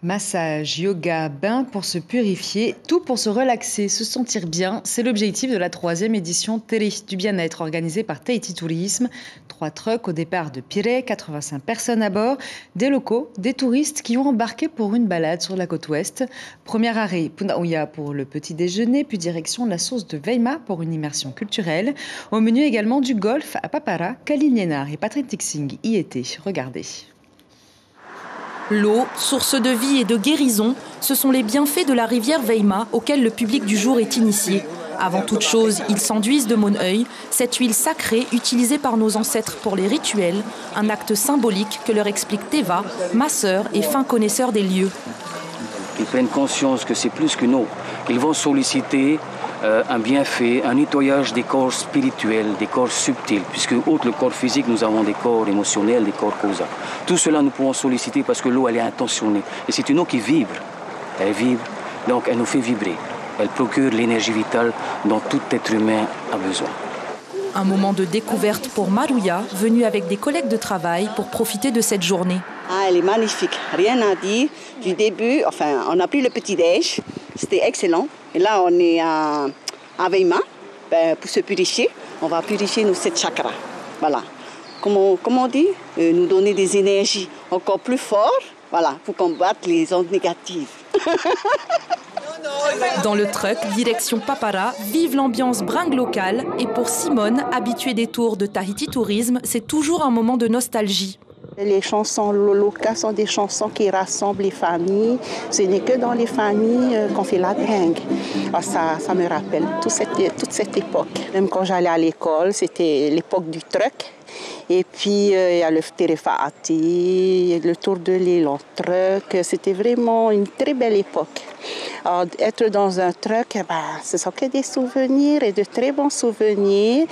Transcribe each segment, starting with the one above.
Massage, yoga, bain pour se purifier, tout pour se relaxer, se sentir bien, c'est l'objectif de la 3e édition Tere du bien-être organisée par Tahiti Tourisme. 3 trucks au départ de Pirée, 85 personnes à bord, des locaux, des touristes qui ont embarqué pour une balade sur la côte ouest. Premier arrêt, Punaouia pour le petit déjeuner, puis direction la source de Veima pour une immersion culturelle. Au menu également du golf à Papara, Kalinyenar et Patrick Tixing y étaient. Regardez. L'eau, source de vie et de guérison, ce sont les bienfaits de la rivière Veima auxquels le public du jour est initié. Avant toute chose, ils s'enduisent de Moneuil, cette huile sacrée utilisée par nos ancêtres pour les rituels, un acte symbolique que leur explique Teva, masseur et fin connaisseur des lieux. Ils prennent conscience que c'est plus qu'une eau. Ils vont solliciter un bienfait, un nettoyage des corps spirituels, des corps subtils, puisque outre le corps physique, nous avons des corps émotionnels, des corps causaux. Tout cela, nous pouvons solliciter parce que l'eau, elle est intentionnée. Et c'est une eau qui vibre. Elle vibre, donc elle nous fait vibrer. Elle procure l'énergie vitale dont tout être humain a besoin. Un moment de découverte pour Marouya, venue avec des collègues de travail pour profiter de cette journée. Ah, elle est magnifique, rien à dire. Du début, on a pris le petit-déj, c'était excellent. Et là, on est à Veima, pour se purifier. On va purifier nos 7 chakras. Voilà. Comment on dit, nous donner des énergies encore plus fortes, voilà, pour combattre les ondes négatives. Dans le truck, direction Papara, vive l'ambiance bringue locale. Et pour Simone, habituée des tours de Tahiti Tourisme, c'est toujours un moment de nostalgie. Les chansons locales sont des chansons qui rassemblent les familles. Ce n'est que dans les familles qu'on fait la bringue. Alors ça me rappelle toute cette époque. Même quand j'allais à l'école, c'était l'époque du truck. Et puis, il y a le Terefaati, le tour de l'île en truck. C'était vraiment une très belle époque. Alors, être dans un truck, ce sont que des souvenirs et de très bons souvenirs.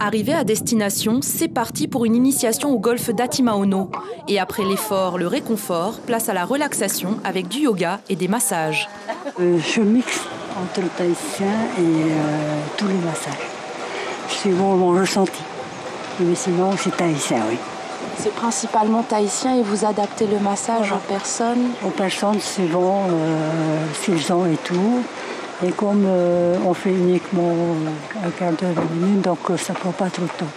Arrivé à destination, c'est parti pour une initiation au golfe d'Atimaono. Et après l'effort, le réconfort, place à la relaxation avec du yoga et des massages. Je mixe entre le tahitien et tous les massages. C'est mon ressenti. Mais sinon, c'est tahitien, oui. C'est principalement tahitien et vous adaptez le massage aux personnes? Aux personnes, c'est bon, s'ils ont et tout. Et comme on fait uniquement un quart d'heure, 20 minutes, donc ça ne prend pas trop de temps.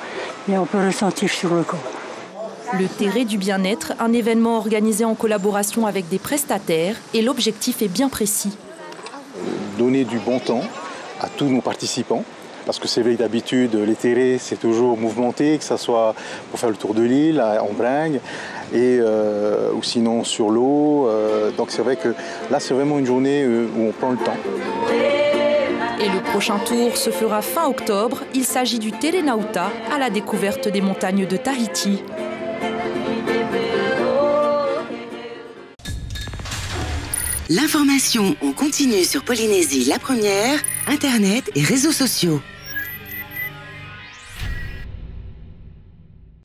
Mais on peut ressentir sur le corps. Le Tere du bien-être, un événement organisé en collaboration avec des prestataires. Et l'objectif est bien précis. Donner du bon temps à tous nos participants. Parce que c'est vrai que d'habitude, les terrés, c'est toujours mouvementé, que ce soit pour faire le tour de l'île, en bringue, ou sinon sur l'eau. Donc c'est vrai que là, c'est vraiment une journée où on prend le temps. Et le prochain tour se fera fin octobre. Il s'agit du Tere Nauta, à la découverte des montagnes de Tahiti. L'information en continu sur Polynésie la première, Internet et réseaux sociaux.